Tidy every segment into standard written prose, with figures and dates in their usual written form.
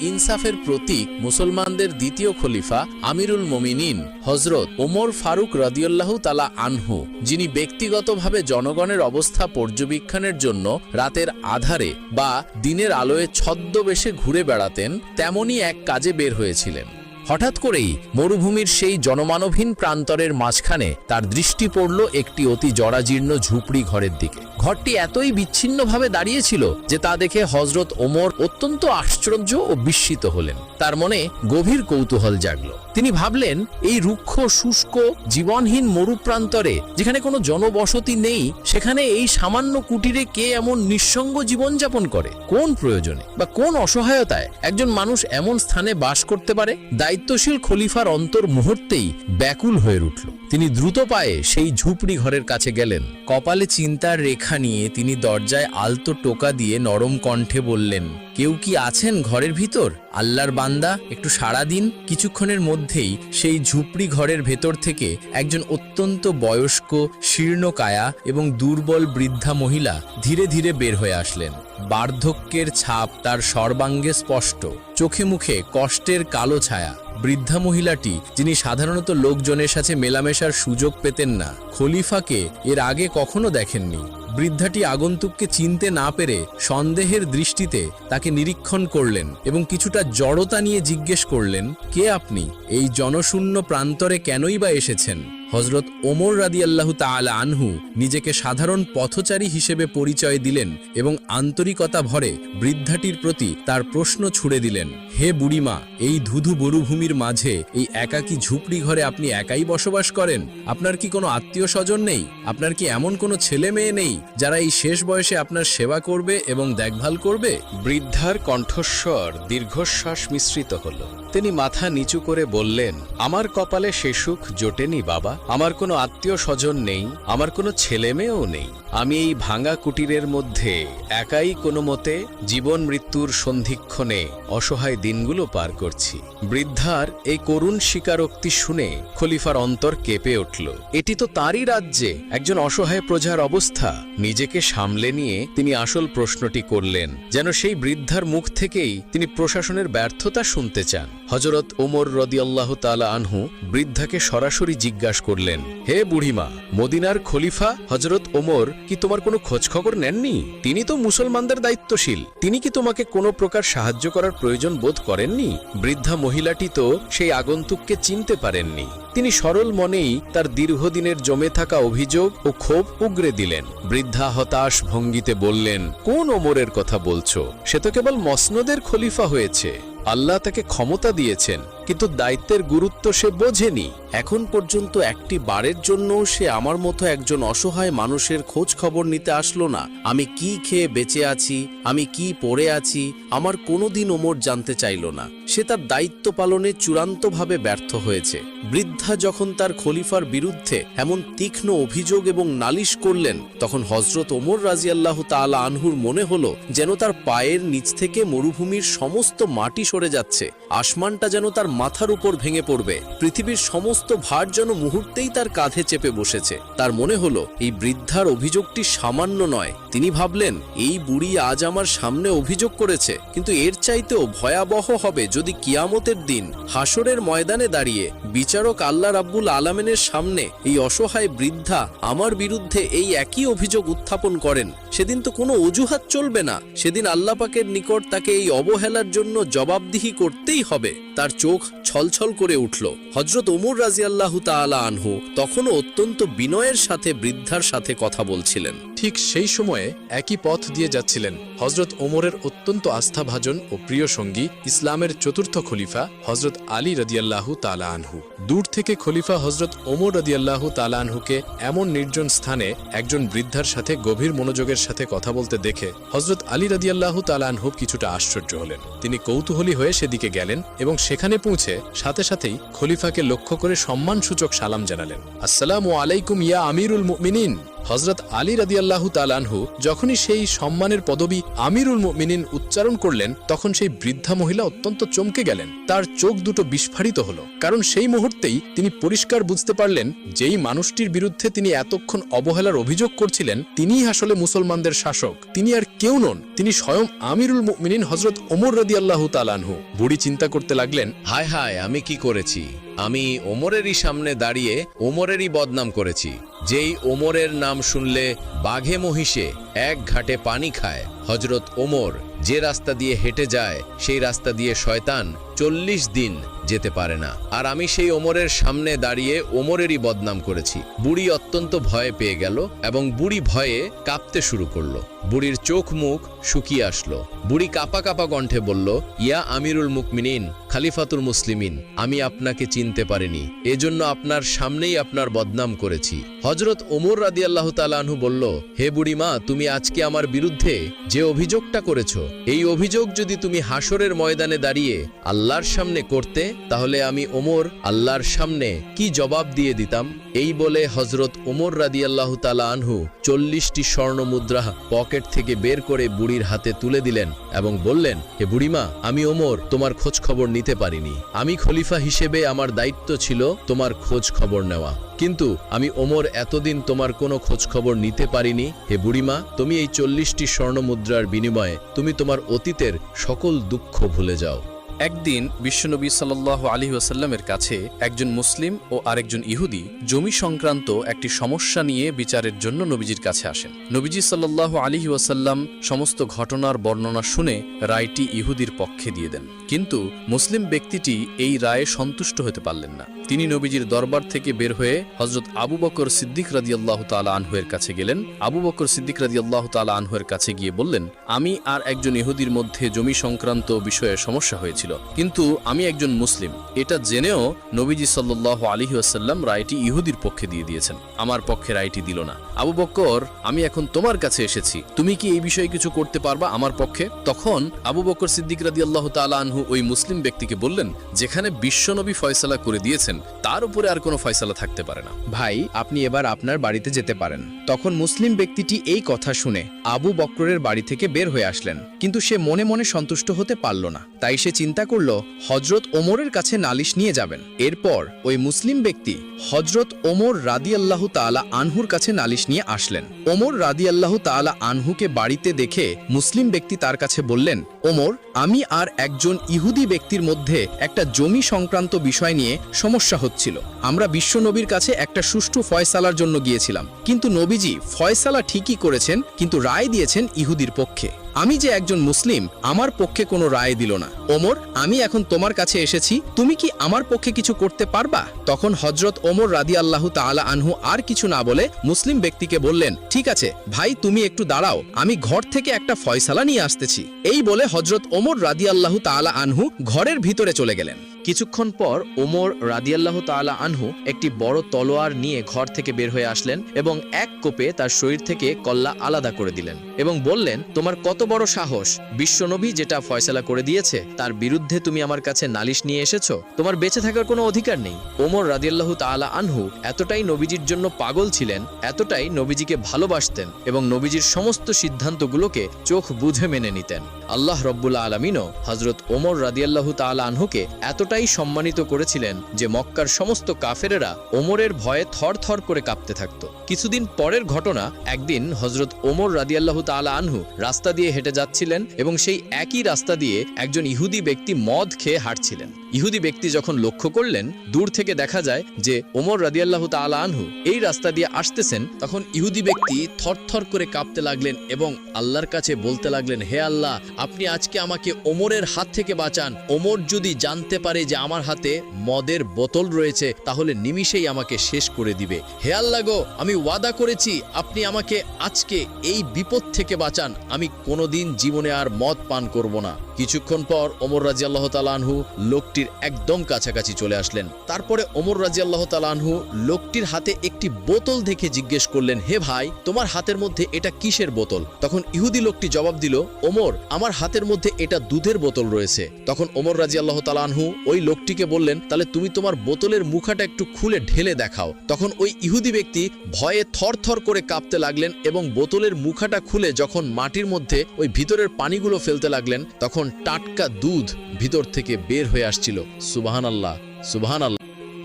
ইনসাফের প্রতীক মুসলমানদের দ্বিতীয় খলিফা আমিরুল মুমিনিন হযরত ওমর ফারুক রাদিয়াল্লাহু তাআলা আনহু, যিনি ব্যক্তিগতভাবে জনগণের অবস্থা পর্যবেক্ষণের জন্য রাতের আধারে বা দিনের আলোয় ছদ্মবেশে ঘুরে বেড়াতেন, তেমনই এক কাজে বের হয়েছিলেন। হঠাৎ করেই মরুভূমির সেই জনমানবহীন প্রান্তরের মাঝখানে তার দৃষ্টি পড়ল একটি অতি জরাজীর্ণ ঝুপড়ি ঘরের দিকে। ঘরটি এতই বিচ্ছিন্নভাবে দাঁড়িয়েছিল যে তা দেখে হযরত ওমর অত্যন্ত আশ্চর্য ও বিস্মিত হলেন। তার মনে গভীর কৌতূহল জাগল। তিনি ভাবলেন, এই রুক্ষ শুষ্ক জীবনহীন মরুপ্রান্তরে যেখানে কোনো জনবসতি নেই, সেখানে এই সামান্য কুটিরে কে এমন নিঃসঙ্গ জীবনযাপন করে? কোন প্রয়োজনে বা কোন অসহায়তায় একজন মানুষ এমন স্থানে বাস করতে পারে? দায়িত্বশীল খলিফার অন্তর মুহূর্তেই ব্যাকুল হয়ে উঠল। তিনি দ্রুত পায়ে সেই ঝুপড়ি ঘরের কাছে গেলেন। কপালে চিন্তার রেখা নিয়ে তিনি দরজায় আলতো টোকা দিয়ে নরম কণ্ঠে বললেন, কেউ কি আছেন ঘরের ভিতর? আল্লাহর বান্দা, একটু সাড়া দিন। কিছুক্ষণের মধ্যেই সেই ঝুপড়ি ঘরের ভেতর থেকে একজন অত্যন্ত বয়স্ক, শীর্ণকায়া এবং দুর্বল বৃদ্ধা মহিলা ধীরে ধীরে বের হয়ে আসলেন। বার্ধক্যের ছাপ তার সর্বাঙ্গে স্পষ্ট, চোখে মুখে কষ্টের কালো ছায়া। বৃদ্ধা মহিলাটি, যিনি সাধারণত লোকজনের সাথে মেলামেশার সুযোগ পেতেন না, খলিফাকে এর আগে কখনো দেখেননি। বৃদ্ধাটি আগন্তুককে চিনতে না পেরে সন্দেহের দৃষ্টিতে তাকে নিরীক্ষণ করলেন এবং কিছুটা জড়তা নিয়ে জিজ্ঞেস করলেন, কে আপনি? এই জনশূন্য প্রান্তরে কেনই বা এসেছেন? হযরত ওমর রাদিয়াল্লাহু তাআলা আনহু নিজেকে সাধারণ পথচারী হিসেবে পরিচয় দিলেন এবং আন্তরিকতা ভরে বৃদ্ধাটির প্রতি তার প্রশ্ন ছুড়ে দিলেন, হে বুড়িমা, এই ধুধু মরুভূমির মাঝে এই একাকী ঝুপড়ি ঘরে আপনি একাই বসবাস করেন? আপনার কি কোনো আত্মীয় স্বজন নেই? আপনার কি এমন কোনো ছেলে মেয়ে নেই যারা এই শেষ বয়সে আপনার সেবা করবে এবং দেখভাল করবে? বৃদ্ধার কণ্ঠস্বর দীর্ঘশ্বাস মিশ্রিত হল। তিনি মাথা নিচু করে বললেন, আমার কপালে সে সুখ জোটেনি বাবা। আমার কোনো আত্মীয় স্বজন নেই, আমার কোনো ছেলে মেয়েও নেই। আমি এই ভাঙা কুটিরের মধ্যে একাই কোনো মতে জীবন মৃত্যুর সন্ধিক্ষণে অসহায় দিনগুলো পার করছি। বৃদ্ধার এই করুণ স্বীকারোক্তি শুনে খলিফার অন্তর কেঁপে উঠল। এটি তো তারই রাজ্যে একজন অসহায় প্রজার অবস্থা। নিজেকে সামলে নিয়ে তিনি আসল প্রশ্নটি করলেন, যেন সেই বৃদ্ধার মুখ থেকেই তিনি প্রশাসনের ব্যর্থতা শুনতে চান। হযরত ওমর রাদিয়াল্লাহু তাআলা আনহু বৃদ্ধাকে সরাসরি জিজ্ঞাসা করলেন, হে বুড়িমা, মদিনার খলিফা হযরত ওমর কি তোমার কোনো খোঁজখবর নেননি? তিনি তো মুসলমানদের দায়িত্বশীল। তিনি কি তোমাকে কোনো প্রকার সাহায্য করার প্রয়োজন বোধ করেননি? বৃদ্ধা মহিলাটি তো সেই আগন্তুককে চিনতে পারেননি। তিনি সরল মনেই তার দীর্ঘদিনের জমে থাকা অভিযোগ ও ক্ষোভ উগরে দিলেন। বৃদ্ধা হতাশ ভঙ্গিতে বললেন, কোন ওমরের কথা বলছো? সে তো কেবল মসনদের খলিফা হয়েছে। আল্লাহ তাকে ক্ষমতা দিয়েছেন, কিন্তু দায়িত্বের গুরুত্ব সে বোঝেনি। এখন পর্যন্ত একটি বারের জন্য সে আমার মতো একজন অসহায় মানুষের খোঁজ খবর নিতে আসলো না। আমি কি খেয়ে বেঁচে আছি, আমি কি পড়ে আছি, আমার কোনোদিন ওমর জানতে চাইল না। সে তার দায়িত্ব পালনে চূড়ান্তভাবে ব্যর্থ হয়েছে। বৃদ্ধা যখন তার খলিফার বিরুদ্ধে এমন তীক্ষ্ণ অভিযোগ এবং নালিশ করলেন, তখন হযরত ওমর রাদিয়াল্লাহু তাআলা আনহুর মনে হলো যেন তার পায়ের নিচ থেকে মরুভূমির সমস্ত মাটি সরে যাচ্ছে। আসমানটা যেন তার মাথার উপর ভেঙে পড়বে। পৃথিবীর সমস্ত ভার যেন মুহূর্তেই তার কাঁধে চেপে বসেছে। তার মনে হলো এই বৃদ্ধার অভিযোগটি সামান্য নয়। তিনি ভাবলেন, এই বুড়ি আজ আমার সামনে অভিযোগ করেছে, কিন্তু এর চাইতেও ভয়াবহ হবে যদি কিয়ামতের দিন হাসরের ময়দানে দাঁড়িয়ে বিচারক আল্লাহ রাব্বুল আলামিনের সামনে এই অসহায় বৃদ্ধা আমার বিরুদ্ধে এই একই অভিযোগ উত্থাপন করেন। সেদিন তো কোনো অজুহাত চলবে না। সেদিন আল্লাহ পাকের নিকট তাকে এই অবহেলার জন্য জবাবদিহি করতেই হবে। তার চোখ ছলছল করে উঠল। হযরত ওমর রাদিয়াল্লাহু তাআলা আনহু তখনও অত্যন্ত বিনয়ের সাথে বৃদ্ধার সাথে কথা বলছিলেন। ঠিক সেই সময়ে একই পথ দিয়ে যাচ্ছিলেন হযরত ওমরের অত্যন্ত আস্থাভাজন ও প্রিয় সঙ্গী, ইসলামের চতুর্থ খলিফা হযরত আলী রাদিয়াল্লাহু তাআলা আনহু। দূর থেকে খলিফা হযরত ওমর রাদিয়াল্লাহু তাআলা আনহুকে এমন নির্জন স্থানে একজন বৃদ্ধার সাথে গভীর মনোযোগের সাথে কথা বলতে দেখে হযরত আলী রাদিয়াল্লাহু তাআলা আনহু কিছুটা আশ্চর্য হলেন। তিনি কৌতূহলী হয়ে সেদিকে গেলেন এবং সেখানে পৌঁছে সাথে সাথেই খলিফাকে লক্ষ্য করে সম্মানসূচক সালাম জানালেন। আসসালামু আলাইকুম ইয়া আমিরুল মুমিনিন। হযরত আলী রাদিয়াল্লাহু তাআলা আনহু যখনই সেই সম্মানের পদবি আমিরুল মুমিনিন উচ্চারণ করলেন, তখন সেই বৃদ্ধা মহিলা অত্যন্ত চমকে গেলেন। তার চোখ দুটো বিস্ফারিত হলো, কারণ সেই মুহূর্তেই তিনি পরিষ্কার বুঝতে পারলেন যেই মানুষটির বিরুদ্ধে তিনি এতক্ষণ অবহেলার অভিযোগ করছিলেন, তিনিই আসলে মুসলমানদের শাসক। তিনি আর কেউ নন, তিনি স্বয়ং আমিরুল মুমিনিন হযরত ওমর রাদিয়াল্লাহু তাআলা আনহু। বুড়ি চিন্তা করতে লাগলেন, হায় হায়, আমি কি করেছি? আমি ওমরেরই সামনে দাঁড়িয়ে ওমরেরই বদনাম করেছি। যেই ওমরের নাম শুনলে বাঘে মহিষে এক ঘাটে পানি খায়, হযরত ওমর যে রাস্তা দিয়ে হেঁটে যায় সেই রাস্তা দিয়ে শয়তান 40 দিন যেতে পারে না। আর আমি সেই ওমরের সামনে দাঁড়িয়ে ওমরেরই বদনাম করেছি। বুড়ি অত্যন্ত ভয় পেয়ে গেল এবং বুড়ি ভয়ে কাঁপতে শুরু করলো। বুড়ির চোখ মুখ শুকিয়ে আসলো। বুড়ি কাঁপা কাঁপা কণ্ঠে বলল, ইয়া আমিরুল মুকমিনিন, খালিফাতুল মুসলিমিন, আমি আপনাকে চিনতে পারিনি, এজন্য আপনার সামনেই আপনার বদনাম করেছি। হযরত ওমর রাদিয়াল্লাহু তাআলা আনহু বলল, হে বুড়িমা, তুমি আজকে আমার বিরুদ্ধে যে অভিযোগটা করেছো, এই অভিযোগ যদি তুমি হাসরের ময়দানে দাঁড়িয়ে আল্লাহর সামনে করতে, তাহলে আমি ওমর আল্লাহর সামনে কি জবাব দিয়ে দিতাম? এই বলে হযরত ওমর রাদিয়াল্লাহু তাআলা আনহু 40টি স্বর্ণ মুদ্রা পকেট থেকে বের করে বুড়ির হাতে তুলে দিলেন এবং বললেন, হে বুড়িমা, আমি ওমর তোমার খোঁজ খবর নিতে পারিনি। আমি খলিফা হিসেবে আমার দায়িত্ব ছিল তোমার খোঁজ খবর নেওয়া, কিন্তু আমি ওমর এতদিন তোমার কোনো খোঁজ খবর নিতে পারিনি। হে বুড়িমা, তুমি এই 40টি স্বর্ণ মুদ্রার বিনিময়ে তুমি তোমার অতীতের সকল দুঃখ ভুলে যাও। একদিন বিশ্বনবী সাল্লাল্লাহু আলাইহি ওয়াসাল্লামের কাছে একজন মুসলিম ও আরেকজন ইহুদি জমি সংক্রান্ত একটি সমস্যা নিয়ে বিচারের জন্য নবীজির কাছে আসেন। নবীজি সাল্লাল্লাহু আলাইহি ওয়াসাল্লাম সমস্ত ঘটনার বর্ণনা শুনে রায়টি ইহুদির পক্ষে দিয়ে দেন, কিন্তু মুসলিম ব্যক্তিটি এই রায়ে সন্তুষ্ট হতে পারলেন না। তিনি নবীজির দরবার থেকে বের হয়ে হযরত আবু বকর সিদ্দিক রাদিয়াল্লাহু তাআলা আনহুর কাছে গেলেন। আবু বকর সিদ্দিক রাদিয়াল্লাহু তাআলা আনহুর কাছে গিয়ে বললেন, আমি আর একজন ইহুদির মধ্যে জমি সংক্রান্ত বিষয়ে সমস্যা হয়েছিল, কিন্তু আমি একজন মুসলিম, এটা জেনেও নবীজি সাল্লাল্লাহু আলাইহি ওয়াসাল্লাম রায়টি ইহুদির পক্ষে দিয়ে দিয়েছেন, আমার পক্ষে রায়টি দিল না। আবু বকর, আমি এখন তোমার কাছে এসেছি, তুমি কি এই বিষয়ে কিছু করতে পারবা আমার পক্ষে? তখন আবু বকর সিদ্দিক রাদিয়াল্লাহু তাআলা আনহু ওই মুসলিম ব্যক্তিকে বললেন, যেখানে বিশ্বনবী ফয়সালা করে দিয়েছেন তার উপরে আর কোনো ফয়সালা থাকতে পারে না। ভাই, আপনি এবার আপনার বাড়িতে যেতে পারেন। তখন মুসলিম ব্যক্তিটি এই কথা শুনে আবু বকরের বাড়ি থেকে বের হয়ে আসলেন, কিন্তু সে মনে মনে সন্তুষ্ট হতে পারল না। তাই সে চিন্তা করল হযরত ওমরের কাছে নালিশ নিয়ে যাবেন। এরপর ওই মুসলিম ব্যক্তি হযরত ওমর রাদিয়াল্লাহু তাআলা আনহুর কাছে নালিশ নিয়ে আসলেন। ওমর রাদিয়াল্লাহু তাআলা আনহুকে বাড়িতে দেখে মুসলিম ব্যক্তি তার কাছে বললেন, ওমর, আমি আর একজন ইহুদি ব্যক্তির মধ্যে একটা জমি সংক্রান্ত বিষয় নিয়ে সমস্যা হচ্ছিল। আমরা বিশ্বনবীর কাছে একটা সুষ্ঠু ফয়সালার জন্য গিয়েছিলাম, কিন্তু নবীজি ফয়সালা ঠিকই করেছেন, কিন্তু রায় দিয়েছেন ইহুদির পক্ষে। আমি যে একজন মুসলিম, আমার পক্ষে কোনো রায় দিল না। ওমর, আমি এখন তোমার কাছে এসেছি, তুমি কি আমার পক্ষে কিছু করতে পারবা? তখন হযরত ওমর রাদিয়াল্লাহু তাআলা আনহু আর কিছু না বলে মুসলিম ব্যক্তিকে বললেন, ঠিক আছে ভাই, তুমি একটু দাঁড়াও, আমি ঘর থেকে একটা ফয়সালা নিয়ে আসতেছি। এই বলে হযরত ওমর রাদিয়াল্লাহু তাআলা আনহু ঘরের ভিতরে চলে গেলেন। কিছুক্ষণ পর ওমর রাদিয়াল্লাহু তাআলা আনহু একটি বড় তলোয়ার নিয়ে ঘর থেকে বের হয়ে আসলেন এবং এক কোপে তার শরীর থেকে কল্লা আলাদা করে দিলেন এবং বললেন, তোমার কত বড় সাহস, বিশ্বনবী যেটা ফয়সালা করে দিয়েছে তার বিরুদ্ধে তুমি আমার কাছে নালিশ নিয়ে এসেছো? তোমার বেঁচে থাকার কোনো অধিকার নেই। ওমর রাদিয়াল্লাহু তাআলা আনহু এতটাই নবীজির জন্য পাগল ছিলেন, এতটাই নবীজিকে ভালোবাসতেন এবং নবীজির সমস্ত সিদ্ধান্তগুলোকে চোখ বুঝে মেনে নিতেন। আল্লাহ রব্বুল আলামিনও হযরত ওমর রাদিয়াল্লাহু তাআলা আনহুকে এতটাই সম্মানিত করেছিলেন যে মক্কার সমস্ত কাফেরেরা ওমরের ভয়ে থরথর করে কাঁপতে থাকত। কিছুদিন পরের ঘটনা, একদিন হযরত ওমর রাদিয়াল্লাহু তাআলা আনহু রাস্তা দিয়ে হেঁটে যাচ্ছিলেন এবং সেই একই রাস্তা দিয়ে একজন ইহুদি ব্যক্তি মদ খেয়ে হাঁটছিলেন। ইহুদি ব্যক্তি যখন লক্ষ্য করলেন, দূর থেকে দেখা যায় যে ওমর রাদিয়াল্লাহু তাআলা আনহু এই রাস্তা দিয়ে আসতেছেন, তখন ইহুদি ব্যক্তি থরথর করে কাঁপতে লাগলেন এবং আল্লাহর কাছে বলতে লাগলেন, হে আল্লাহ, আপনি আজকে আমাকে ওমরের হাত থেকে বাঁচান। ওমর যদি জানতে পারে যে আমার হাতে মদের বোতল রয়েছে, তাহলে নিমিষেই আমাকে শেষ করে দিবে। হে আল্লাহ গো, আমি ওয়াদা করেছি আপনি আমাকে আজকে এই বিপদ থেকে বাঁচান, আমি কোনোদিন জীবনে আর মদ পান করব না। কিছুক্ষণ পর ওমর রাদিয়াল্লাহু তাআলা আনহু লোকটির একদম কাছাকাছি চলে আসলেন। তারপরে ওমর রাদিয়াল্লাহু তাআলা আনহু লোকটির হাতে একটি বোতল দেখে জিজ্ঞেস করলেন, হে ভাই, তোমার হাতের মধ্যে এটা কিসের বোতল? তখন ইহুদি লোকটি জবাব দিল, ওমর, আমার হাতের মধ্যে এটা দুধের বোতল রয়েছে। তখন ওমর রাদিয়াল্লাহু তাআলা আনহু ওই ওই লোকটিকে বললেন, তাহলে তুমি তোমার বোতলের মুখাটা একটু খুলে ঢেলে দেখাও। তখন ওই ইহুদি ব্যক্তি ভয়ে থরথর করে কাঁপতে লাগলেন এবং বোতলের মুখাটা খুলে যখন মাটির মধ্যে ওই ভিতরের পানিগুলো ফেলতে লাগলেন, তখন টাটকা দুধ ভিতর থেকে বের হয়ে আসছিল। সুবহানাল্লাহ, সুবহানাল্লাহ।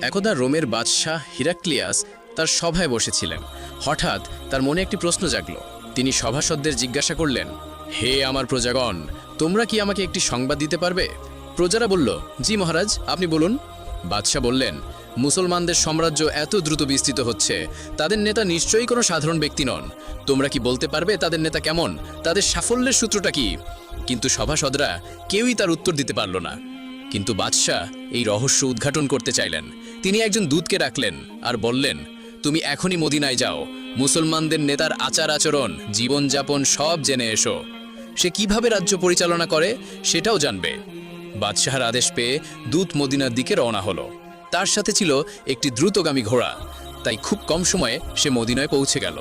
একদা রোমের বাদশাহ হিরাক্লিয়াস তার সভায় বসেছিলেন। হঠাৎ তার মনে একটি প্রশ্ন জাগল। তিনি সভাসদদের জিজ্ঞাসা করলেন, হে আমার প্রজাগণ, তোমরা কি আমাকে একটি সংবাদ দিতে পারবে? প্রজারা বলল, জি মহারাজ, আপনি বলুন। বাদশাহ বললেন, মুসলমানদের সাম্রাজ্য এত দ্রুত বিস্তৃত হচ্ছে, তাদের নেতা নিশ্চয়ই কোনো সাধারণ ব্যক্তি নন। তোমরা কি বলতে পারবে তাদের নেতা কেমন, তাদের সাফল্যের সূত্রটা কি? কিন্তু সভাসদরা কেউই তার উত্তর দিতে পারল না। কিন্তু বাদশাহ এই রহস্য উদ্ঘাটন করতে চাইলেন। তিনি একজন দূতকে ডাকলেন আর বললেন, তুমি এখনই মদিনায় যাও, মুসলমানদের নেতার আচার আচরণ, জীবনযাপন সব জেনে এসো। সে কিভাবে রাজ্য পরিচালনা করে সেটাও জানবে। বাদশাহর আদেশ পেয়ে দূত মদিনার দিকে রওনা হলো। তার সাথে ছিল একটি দ্রুতগামী ঘোড়া। তাই খুব কম সময়ে সে মদিনায় পৌঁছে গেল।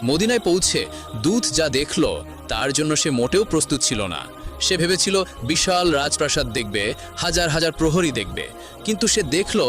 মদিনায় পৌঁছে দূত যা দেখল তার জন্য সে মোটেও প্রস্তুত ছিল না। সে ভেবেছিল বিশাল রাজপ্রাসাদ দেখবে, হাজার হাজার প্রহরী দেখবে, কিন্তু সে দেখল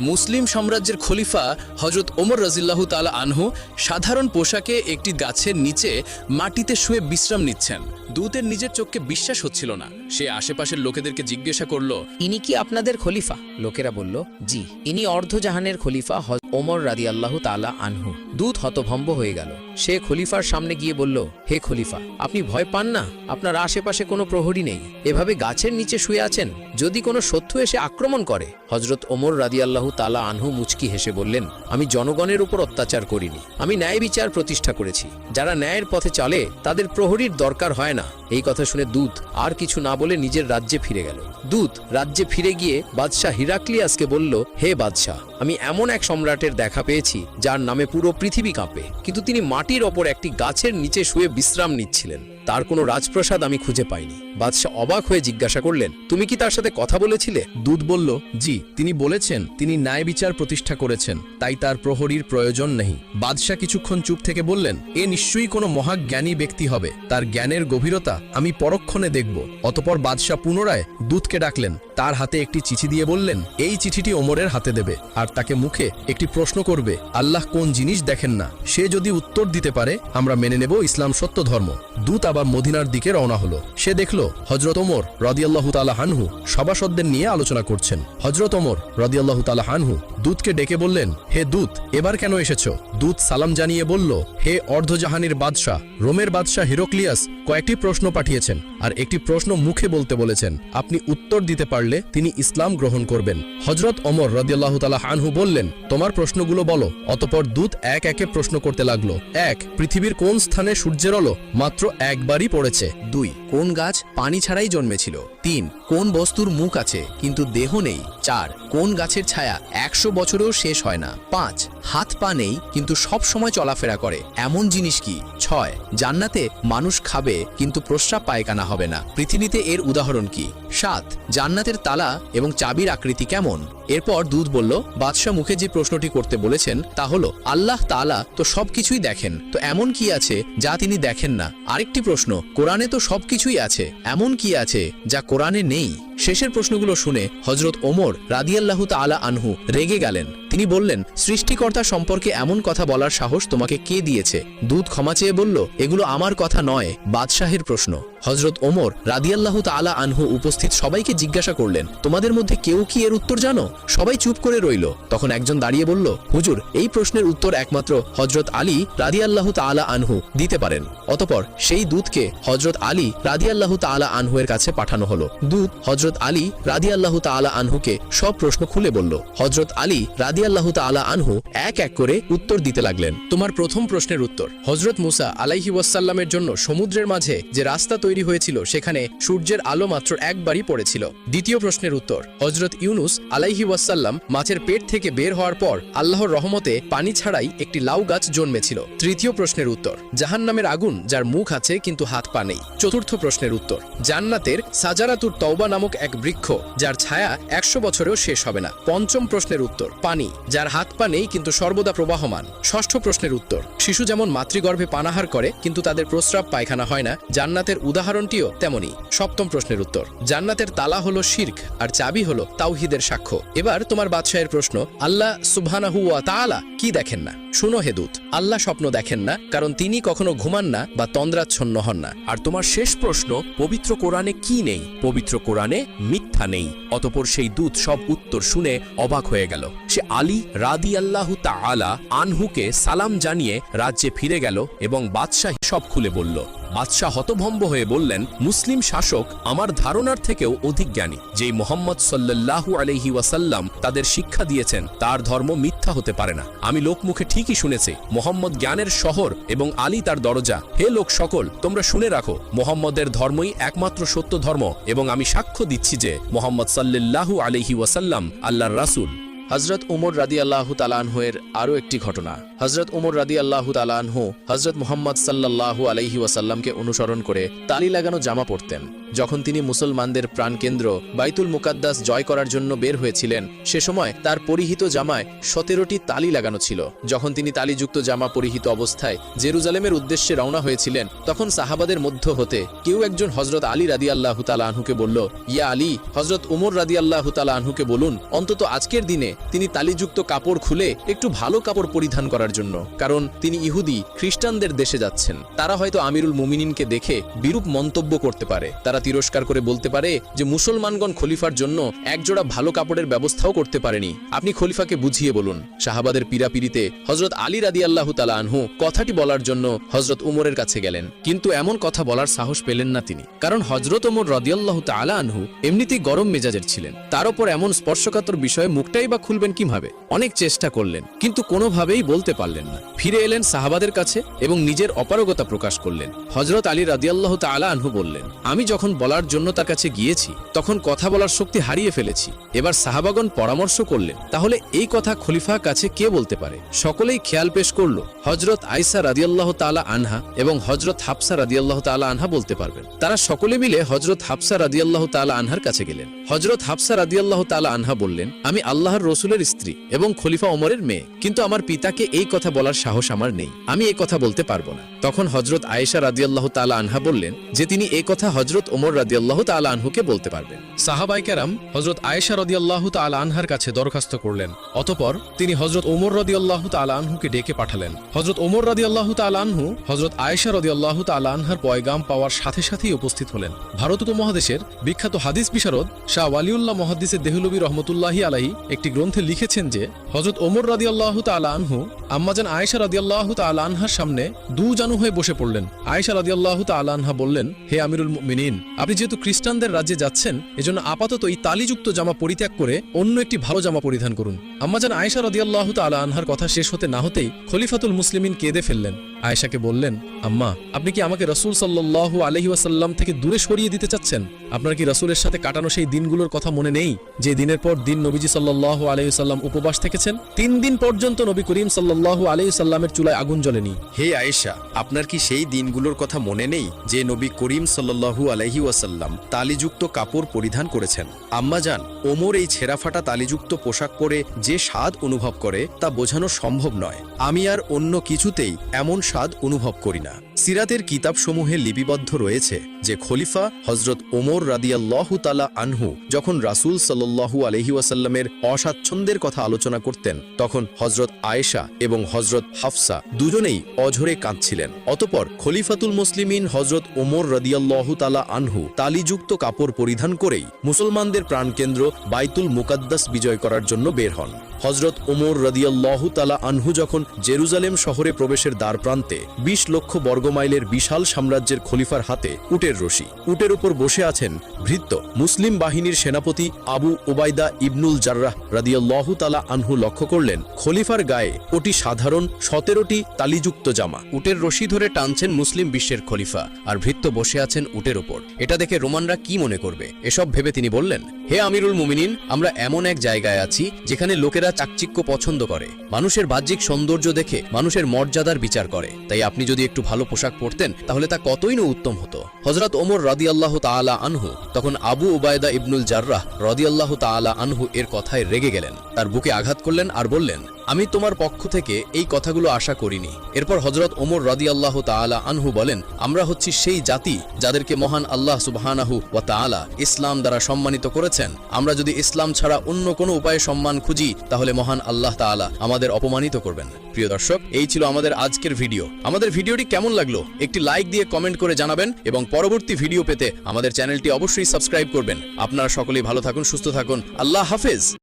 মুসলিম সাম্রাজ্যের খলিফা হযরত ওমর রাদিয়াল্লাহু তাআলা আনহু সাধারণ পোশাকে একটি গাছের নিচে মাটিতে শুয়ে বিশ্রাম নিচ্ছেন। দূতের নিজের চোখকে বিশ্বাস হচ্ছিল না। সে আশেপাশের লোকেদেরকে জিজ্ঞাসা করল, ইনি কি আপনাদের খলিফা? লোকেরা বলল, জি, ইনি অর্ধজাহানের খলিফা ওমর রাদিয়াল্লাহু তাআলা আনহু। দূত হতভম্ব হয়ে গেল। সে খলিফার সামনে গিয়ে বলল, হে খলিফা, আপনি ভয় পান না? আপনার আশেপাশে কোনো প্রহরী নেই, এভাবে গাছের নিচে শুয়ে আছেন। যদি কোনো শত্রু এসে আক্রমণ করে? হযরত ওমর রাদিয়াল্লাহু তাআলা আনহু মুচকি হেসে বললেন, আমি জনগণের উপর অত্যাচার করিনি, আমি ন্যায় বিচার প্রতিষ্ঠা করেছি। যারা ন্যায়ের পথে চলে তাদের প্রহরীর দরকার হয় না। এই কথা শুনে দূত আর কিছু না বলে নিজের রাজ্যে ফিরে গেল। দূত রাজ্যে ফিরে গিয়ে বাদশাহ হিরাক্লিয়াসকে বলল, হে বাদশাহ, আমি এমন এক সম্রাটের দেখা পেয়েছি যার নামে পুরো পৃথিবী কাঁপে, কিন্তু তিনি মাটির ওপর একটি গাছের নিচে শুয়ে বিশ্রাম নিচ্ছিলেন। তার কোনো রাজপ্রাসাদ আমি খুঁজে পাইনি। বাদশাহ অবাক হয়ে জিজ্ঞাসা করলেন, তুমি কি তার সাথে কথা বলেছিলে? দূত বলল, জি, তিনি বলেছেন তিনি ন্যায় বিচার প্রতিষ্ঠা করেছেন, তাই তার প্রহরীর প্রয়োজন নেই। বাদশাহ কিছুক্ষণ চুপ থেকে বললেন, এ নিশ্চয়ই কোনো মহাজ্ঞানী ব্যক্তি হবে, তার জ্ঞানের গভীরতা আমি পরক্ষণে দেখব। অতপর বাদশাহ পুনরায় দূতকে ডাকলেন, তার হাতে একটি চিঠি দিয়ে বললেন, এই চিঠিটি ওমরের হাতে দেবে আর তাকে মুখে একটি প্রশ্ন করবে, আল্লাহ কোন জিনিস দেখেন না? সে যদি উত্তর দিতে পারে আমরা মেনে নেব ইসলাম সত্য ধর্ম। দূত আবার মদিনার দিকে রওনা হলো। সে দেখল হযরত ওমর রাদিয়াল্লাহু তাআলা আনহু সভাসদদের নিয়ে আলোচনা করছেন। হযরত ওমর রাদিয়াল্লাহু তাআলা আনহু দূতকে ডেকে বললেন, হে দূত, এবার কেন এসেছো? দূত সালাম জানিয়ে বলল, হে অর্ধজাহানের বাদশাহ, রোমের বাদশাহ হিরাক্লিয়াস কয়েকটি প্রশ্ন পাঠিয়েছেন আর একটি প্রশ্ন মুখে বলতে বলেছেন। আপনি উত্তর দিতে পারলে তিনি ইসলাম গ্রহণ করবেন। হযরত ওমর রাদিয়াল্লাহু তাআলা আনহু বললেন, তোমার প্রশ্নগুলো বলো। অতঃপর দূত এক একে প্রশ্ন করতে লাগলো। 1, পৃথিবীর কোন স্থানে সূর্যের আলো মাত্র একবারই পড়েছে? 2, কোন গাছ পানি ছাড়াই জন্মেছিল? 3, কোন বস্তুর মুখ আছে কিন্তু দেহ নেই? 4, কোন গাছের ছায়া 100 বছরেও শেষ হয় না? 5, হাত পা নেই কিন্তু সব সময় চলাফেরা করে, এমন জিনিস কি? 6, জান্নাতে মানুষ খাবে কিন্তু প্রস্রাব পায়খানা হবে না, পৃথিবীতে এর উদাহরণ কি? 7, জান্নাতের তালা এবং চাবির আকৃতি কেমন? এরপর দূত বলল, বাদশাহ মুখে যে প্রশ্নটি করতে বলেছেন তা হলো, আল্লাহ তাআলা তো সবকিছুই দেখেন, তো এমন কি আছে যা তিনি দেখেন না? আরেকটি প্রশ্ন, কোরআনে তো সবকিছুই আছে, এমন কি আছে যা কোরআনে নেই? শেষের প্রশ্নগুলো শুনে হযরত ওমর রাদিয়াল্লাহু তাআলা আনহু রেগে গেলেন। তিনি বললেন, সৃষ্টিকর্তা সম্পর্কে এমন কথা বলার সাহস তোমাকে কে দিয়েছে? দূত ক্ষমা চেয়ে বলল, এগুলো আমার কথা নয়, বাদশাহের প্রশ্ন। হযরত ওমর রাদিয়াল্লাহু তাআলা আনহু উপস্থিত সবাইকে জিজ্ঞাসা করলেন, তোমাদের মধ্যে কেউ কি এর উত্তর জানো? সবাই চুপ করে রইল। তখন একজন দাঁড়িয়ে বলল, হুজুর, এই প্রশ্নের উত্তর একমাত্র হযরত আলী রাদিয়াল্লাহু তাআলা আনহু দিতে পারেন। অতঃপর সেই দূতকে হযরত আলী রাদিয়াল্লাহু তাআলা আনহু এর কাছে পাঠানো হলো। দূত হযরত আলী রাদিয়াল্লাহু তাআলা আনহুকে সব প্রশ্ন খুলে বলল। হযরত আলী রাদিয়াল্লাহু তাআলা আনহু এক এক করে উত্তর দিতে লাগলেন। তোমার প্রথম প্রশ্নের উত্তর, হযরত মুসা আলাইহি ওয়াসাল্লামের জন্য সমুদ্রের মাঝে যে রাস্তা তৈরি হয়েছিল সেখানে সূর্যের আলো মাত্র একবারই পড়েছিল। দ্বিতীয় প্রশ্নের উত্তর, হযরত ইউনুস আলাইহি ওয়াসাল্লাম মাছের পেট থেকে বের হওয়ার পর আল্লাহর রহমতে পানি ছাড়াই একটি লাউ গাছ জন্মেছিল। তৃতীয় প্রশ্নের উত্তর, জাহান্নামের আগুন যার মুখ আছে কিন্তু হাত পা নেই। চতুর্থ প্রশ্নের উত্তর, জান্নাতের সাজারাতুর তওবা নামক এক বৃক্ষ যার ছায়া 100 বছরেও শেষ হবে না। পঞ্চম প্রশ্নের উত্তর, পানি যার হাত পা নেই কিন্তু সর্বদা প্রবাহমান। ষষ্ঠ প্রশ্নের উত্তর, শিশু যেমন মাতৃগর্ভে পানাহার করে কিন্তু তাদের প্রস্রাব পায়খানা হয় না, জান্নাতের উদাহরণটিও তেমনি। সপ্তম প্রশ্নের উত্তর, জান্নাতের তালা হলো শিরক আর চাবি হলো তাওহীদের সাক্ষ্য। এবার তোমার বাদশাহের প্রশ্ন, আল্লাহ সুবহানাহু ওয়া তাআলা কি দেখেন না? শুনো হে দূত, আল্লাহ স্বপ্ন দেখেন না, কারণ তিনি কখনো ঘুমান না বা তন্দ্রাচ্ছন্ন হন না। আর তোমার শেষ প্রশ্ন, পবিত্র কোরআনে কি নেই? পবিত্র কোরআনে মিথ্যা নেই। অতঃপর সেই দূত সব উত্তর শুনে অবাক হয়ে গেল। সে আলী রাদিয়াল্লাহু তাআলা আনহুকে সালাম জানিয়ে রাজ্যে ফিরে গেল এবং বাদশাহ সব খুলে বলল। বাদশাহ হতভম্ব হয়ে বললেন, মুসলিম শাসক আমার ধারণার থেকেও অধিক জ্ঞানী। যেই মুহাম্মদ সাল্লাল্লাহু আলাইহি ওয়াসাল্লাম তাদের শিক্ষা দিয়েছেন তার ধর্ম মিথ্যা হতে পারে না। আমি লোকমুখে ঠিকই শুনেছি মুহাম্মদ জ্ঞানের শহর এবং আলী তার দরজা। হে লোক সকল, তোমরা শুনে রাখো, মুহাম্মদের ধর্মই একমাত্র সত্য ধর্ম এবং আমি সাক্ষ্য দিচ্ছি যে মুহাম্মদ সাল্লাল্লাহু আলাইহি ওয়াসাল্লাম আল্লাহর রাসূল। হযরত উমর রাদিয়াল্লাহু তাআলা আনহুর আরও একটি ঘটনা। হযরত উমর রাদিয়াল্লাহু তাআলা আনহু হযরত মুহাম্মদ সাল্লাল্লাহু আলাইহি ওয়াসাল্লামকে অনুসরণ করে তালি লাগানো জামা পরতেন। যখন তিনি মুসলমানদের প্রাণকেন্দ্র বাইতুল মুকাদ্দাস জয় করার জন্য বের হয়েছিলেন, সে সময় তার পরিহিত জামায় 17টি তালি লাগানো ছিল। যখন তিনি তালিযুক্ত জামা পরিহিত অবস্থায় জেরুজালেমের উদ্দেশ্যে রওনা হয়েছিলেন, তখন সাহাবাদের মধ্য হতে কেউ একজন হযরত আলী রাদিয়াল্লাহু তাআলা আনহুকে বলল, ইয়া আলী, হযরত উমর রাদিয়াল্লাহু তাআলা আনহুকে বলুন অন্তত আজকের দিনে তিনি তালিযুক্ত কাপড় খুলে একটু ভালো কাপড় পরিধান করার জন্য, কারণ তিনি ইহুদি খ্রিস্টানদের দেশে যাচ্ছেন। তারা হয়তো আমিরুল মুমিনিনকে দেখে বিরূপ মন্তব্য করতে পারে। তারা তিরস্কার করে বলতে পারে যে মুসলমানগণ খলিফার জন্য একজোড়া ভালো কাপড়ের ব্যবস্থাও করতে পারেনি। আপনি খলিফাকে বুঝিয়ে বলুন। সাহাবাদের পীড়াপিড়িতে হযরত আলী রাদিয়াল্লাহু তাআলা আনহু কথাটি বলার জন্য হযরত উমরের কাছে গেলেন, কিন্তু এমন কথা বলার সাহস পেলেন না তিনি, কারণ হযরত উমর রাদিয়াল্লাহু তাআলা আনহু এমনিতেই গরম মেজাজের ছিলেন। তার উপর এমন স্পর্শকাতর বিষয়ে মুখটাই বা খুলবেন কিভাবে? অনেক চেষ্টা করলেন কিন্তু কোনোভাবেই বলতে পারলেন না। ফিরে এলেন সাহাবাদের কাছে এবং নিজের অপারগতা প্রকাশ করলেন। হযরত আলী রাদিয়াল্লাহু তাআলা আনহু বললেন, আমি যখন বলার জন্য তার কাছে গিয়েছি তখন কথা বলার শক্তি হারিয়ে ফেলেছি। এবার সাহাবাগণ পরামর্শ করলেন, তাহলে এই কথা খলিফার কাছে কে বলতে পারে? সকলেই খেয়াল পেশ করল হযরত আয়েশা রাদিয়াল্লাহু তাআলা আনহা এবং হযরত হাফসা রাদিয়াল্লাহু তাআলা আনহা বলতে পারবেন। তারা সকলে মিলে হযরত হাফসা রাদিয়াল্লাহু তাআলা আনহার কাছে গেলেন। হযরত হাফসা রাদিয়াল্লাহু তাআলা আনহা বললেন, আমি আল্লাহর রসুলের স্ত্রী এবং খলিফা ওমরের মেয়ে, কিন্তু আমার পিতাকে এই কথা বলার সাহস আমার নেই, আমি এই কথা বলতে পারবো না। তখন হযরত আয়েশা রাদিয়াল্লাহু তাআলা আনহা বললেন যে তিনি এই কথা হযরত ওমর রাদিয়াল্লাহু তাআলা আনহুকে বলতে পারবেন। সাহাবায়ে কেরাম হযরত আয়েশা রাদিয়াল্লাহু তাআলা আনহার কাছে দরখাস্ত করলেন। অতঃপর তিনি হযরত ওমর রাদিয়াল্লাহু তাআলা আনহুকে ডেকে পাঠালেন। হযরত ওমর রাদিয়াল্লাহু তাআলা আনহু হযরত আয়েশা রাদিয়াল্লাহু তাআলা আনহার পয়গাম পাওয়ার সাথে সাথেই উপস্থিত হলেন। ভারত উপমহাদেশের বিখ্যাত হাদিস বিশারদ শাহ ওয়ালিউল্লাহ মুহাদ্দিসে দেহলভী রহমতুল্লাহি আলাইহি একটি গ্রন্থে লিখেছেন যে হযরত ওমর রাদিয়াল্লাহু তাআলা আনহু আম্মাজান আয়েশা রাদিয়াল্লাহু তাআলা আনহার সামনে দুজানু হয়ে বসে পড়লেন। আয়েশা রাদিয়াল্লাহু তাআলা আনহা বললেন, হে আমিরুল মুমিনিন, আপনি যেহেতু খ্রিস্টানদের রাজ্যে যাচ্ছেন, এজন্য আপাতত এই তালিযুক্ত জামা পরিত্যাগ করে অন্য একটি ভালো জামা পরিধান করুন। আম্মাজান আয়েশা রাদিয়াল্লাহু তাআলা আনহার কথা শেষ হতে না হতেই খলিফাতুল মুসলিমিন কেঁদে ফেললেন। আয়েশাকে বললেন, আম্মা, আপনি কি আমাকে রাসূল সাল্লাল্লাহু আলাইহি ওয়াসাল্লাম থেকে দূরে সরিয়ে দিতে চাচ্ছেন? আপনার কি রাসূলের সাথে কাটানো সেই দিনগুলোর কথা মনে নেই যে দিনের পর দিন নবীজি সাল্লাল্লাহু আলাইহি ওয়াসাল্লাম উপবাস থেকেছেন? 3 দিন পর্যন্ত নবী করিম সাল্লাল্লাহু আলাইহি ওয়াসাল্লামের চুলায় আগুন জ্বলেনি। হে আয়েশা, আপনার কি সেই দিনগুলোর কথা মনে নেই যে নবী করিম সাল্লাল্লাহু আলাইহি ওয়াসাল্লাম তালিযুক্ত কাপড় পরিধান করেছেন? আম্মাজান, ওমর এই ছেঁড়াফাটা তালিযুক্ত পোশাক পরে যে স্বাদ অনুভব করে তা বোঝানো সম্ভব নয়। আমি আর অন্য কিছুতেই এমন স্বাদ অনুভব করি না। সিরাতের কিতাবসমূহে লিপিবদ্ধ রয়েছে যে খলিফা হযরত ওমর রাদিয়াল্লাহু তাআলা আনহু যখন রাসূল সাল্লাল্লাহু আলাইহি ওয়াসাল্লামের অস্বাচ্ছন্দ্যের কথা আলোচনা করতেন, তখন হযরত আয়েশা এবং হযরত হাফসা দুজনেই অঝরে কাঁদছিলেন। অতঃপর খলিফাতুল মুসলিমিন হযরত ওমর রাদিয়াল্লাহু তাআলা আনহু তালিযুক্ত কাপড় পরিধান করেই মুসলমানদের প্রাণকেন্দ্র বাইতুল মুকাদ্দাস বিজয় করার জন্য বের হন। হযরত ওমর রাদিয়াল্লাহু তাআলা আনহু যখন জেরুজালেম শহরে প্রবেশের দ্বার প্রান্তে 20 লক্ষ বর্গমাইলের বিশাল সাম্রাজ্যের খলিফার হাতে উটের রশি, উটের উপর বসে আছেন ভৃত্য মুসলিম বাহিনীর সেনাপতি আবু উবাইদা ইবনুল জাররাহ রাদিয়াল্লাহু তাআলা আনহু লক্ষ্য করলেন খলিফার গায়ে ওটি সাধারণ 17টি তালিযুক্ত জামা। উটের রশি ধরে টানছেন মুসলিম বিশ্বের খলিফা, আর ভৃত্য বসে আছেন উটের উপর। এটা দেখে রোমানরা কি মনে করবে? এসব ভেবে তিনি বললেন, হে আমিরুল মুমিনিন, আমরা এমন এক জায়গায় আছি যেখানে লোকেরা চাকচিক্য পছন্দ করে, মানুষের বাহ্যিক সৌন্দর্য দেখে মানুষের মর্যাদার বিচার করে। তাই আপনি যদি একটু ভালো পোশাক পরতেন তাহলে তা কতই না উত্তম হতো। হযরত ওমর রাদিয়াল্লাহু তাআলা আনহু তখন আবু উবাইদা ইবনুল জাররাহ রাদিয়াল্লাহু তাআলা আনহু এর কথায় রেগে গেলেন, তার বুকে আঘাত করলেন আর বললেন, আমি তোমার পক্ষ থেকে এই কথাগুলো আশা করিনি। এরপর হযরত ওমর রাদিয়াল্লাহু তাআলা আনহু বলেন, আমরা হচ্ছি সেই জাতি যাদেরকে মহান আল্লাহ সুবহানাহু ওয়া তাআলা ইসলাম দ্বারা সম্মানিত করেছেন। আমরা যদি ইসলাম ছাড়া অন্য কোনো উপায়ে সম্মান খুঁজি তাহলে মহান আল্লাহ তাআলা আমাদের অপমানিত করবেন। প্রিয় দর্শক, এই ছিল আমাদের আজকের ভিডিও। আমাদের ভিডিওটি কেমন লাগলো একটি লাইক দিয়ে কমেন্ট করে জানাবেন এবং পরবর্তী ভিডিও পেতে আমাদের চ্যানেলটি অবশ্যই সাবস্ক্রাইব করবেন। আপনারা সকলেই ভালো থাকুন, সুস্থ থাকুন। আল্লাহ হাফেজ।